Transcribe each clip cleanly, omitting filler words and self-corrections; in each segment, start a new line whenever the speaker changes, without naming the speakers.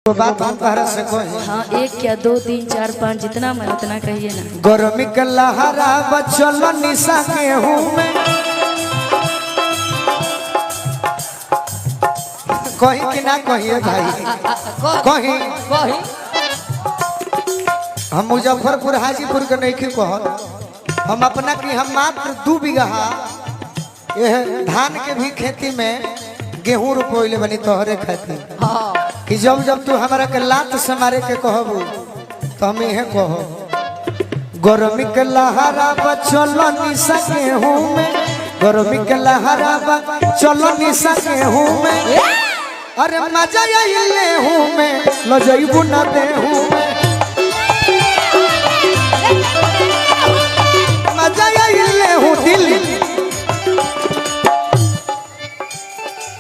तो बात हम तहरा से कही।
हाँ, एक क्या दो तीन चार पाँच जितना मन उतना कहिए ना।
गर्मी के लहरा बचल निशा गेहूं में कहीं कि ना कहिए भाई कहीं हम मुजफ्फरपुर हाजीपुर के नहीं कहत हम अपना की हम मात्र 2 बीघा धान के भी खेती में गेहूं रोपले बनी तोहरे खातिर कि जब जब तू हमारा के लात से मारे के कहबू तो हम यह कहो गर्मी के लहरा बचल निशा गेहूं में गर्मी के लहरा बचल निशा गेहूं में अरे मजा ले हूं मैं लजैबू न देहूं मैं मजा ले हूं दिल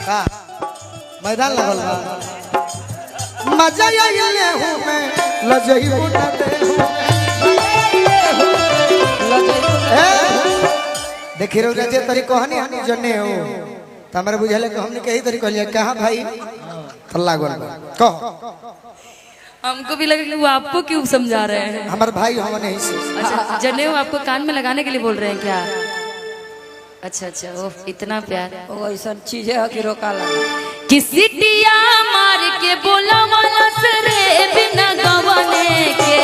का मैदान लगल बा मजा ले हूं मैं लजैबू न देहूं देखी रो जे तरी कहनी हम जने हो त हमरा बुझाले कि हमने कही तरी कहलिए कहां भाई अल्लाह गोल कहो
हमको भी लगा कि वो आपको क्यों समझा रहे हैं।
हमारे भाई हम नहीं से
अच्छा, जनेऊ आपको कान में लगाने के लिए बोल रहे हैं क्या? अच्छा अच्छा, वो इतना प्यार
वो ऐसा चीज है कि रोका लगा
कि सिटिया मार के बोला वाला सरे बिना गवाने के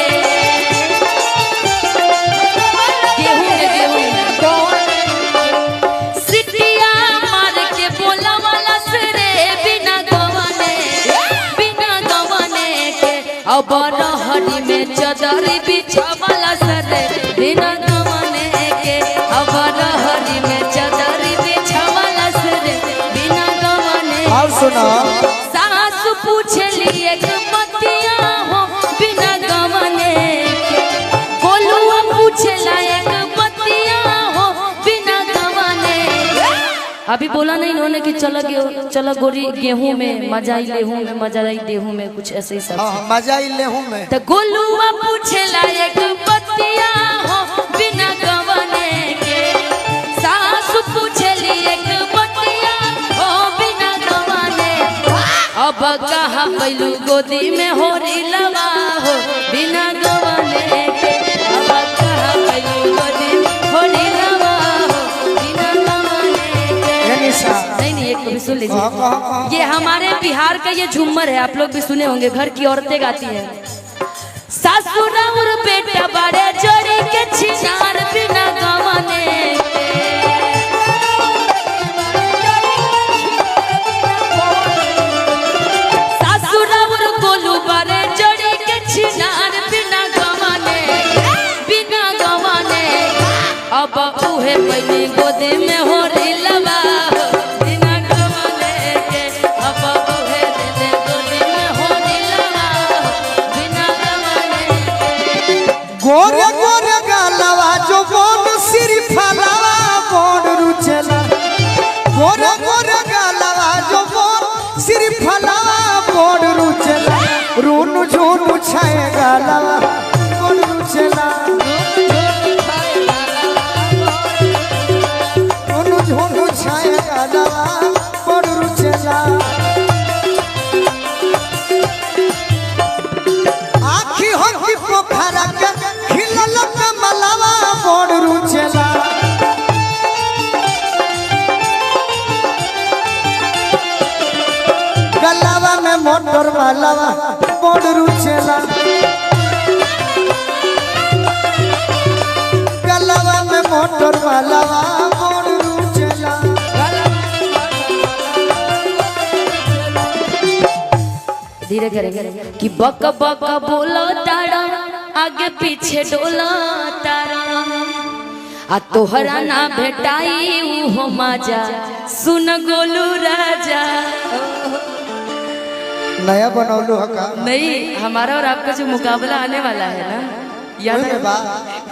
सिटिया मार के बोला वाला सरे बिना गवाने के अब रहरी में चादर बिछावाला सरे बिना गवाने के अब रहरी में चादर बिछावाला सरे बिना गवाने
और सुना
सास पूछली एक मतिया हो बिना गवाने के बोलुआ पूछला एक मतिया हो बिना गवाने अभी बोला नहीं इन्होंने कि चलो गोरी गेहूं में मजा ही लेहूं में मजा ही देहूं में कुछ ऐसे ही सब
मजा ही लेहूं मैं
तो गोलुआ पूछला एक मतिया हो बिना गवाने के सास पूछली एक मतिया हो बिना गवाने अब कहाँ पैलू गोदी में होरी लवा हो बिना गवाने के अब कहाँ पैलू गोदी में होरी लवा हो बिना गवाने के नहीं एक भी सुन लीजिए। ये हमारे बिहार का ये झूमर है, आप लोग भी सुने होंगे, घर की औरतें गाती हैं। सासुर और बेटा बड़े जोड़ी के छिनार बिना गवाने अब उहे पहले गोदे में हो रे लवा बिना गवाने के अब उहे दे गोदे में हो रे लवा बिना गवाने के
गोरे गोरे गालवा जो बोन सिर फलावा बोन रुचला गोरे गोरे गालवा जो बोन सिर फलावा बोन रुचला रूनु झूनु छाए गालवा बोन रुचला झोंडू छाए गालवा बोन रुचला आखी हो की पोखरा के खिलल कमलवा बोन रुचला गलवा में मोटर वालवा बोन रुचला गलवा में मोटर वालवा बोन रुचला
धीरे करेंगे कि बक बक बोलो तारा आगे पीछे डोला तारा आ तोहरा ना भेटाई हो मजा सुन गोलू राजा।
नया बनौलू हका
नहीं, हमारा और आपका जो मुकाबला आने वाला है ना, याद है?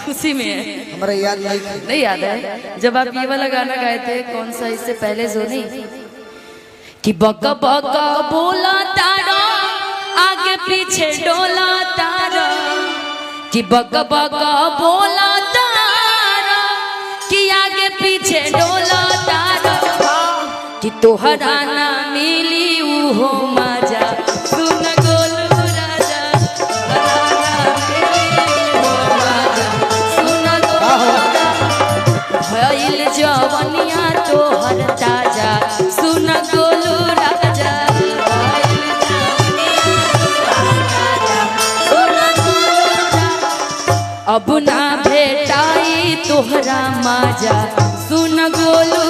खुशी में है
हमारा याद
नहीं याद है जब आप ये वाला गाना गाए थे, कौन सा इससे पहले जो नहीं कि बक बक बोला तारा आगे पीछे डोला तारा कि बक बक बोला तारा कि आगे पीछे डोला तारा कि तोहरा ना मिली हो मजा सुन गोलू जवनिया तोहर ताजा सुन गोलू राजा अब ना भेटाई तोहरा माजा सुन गोलू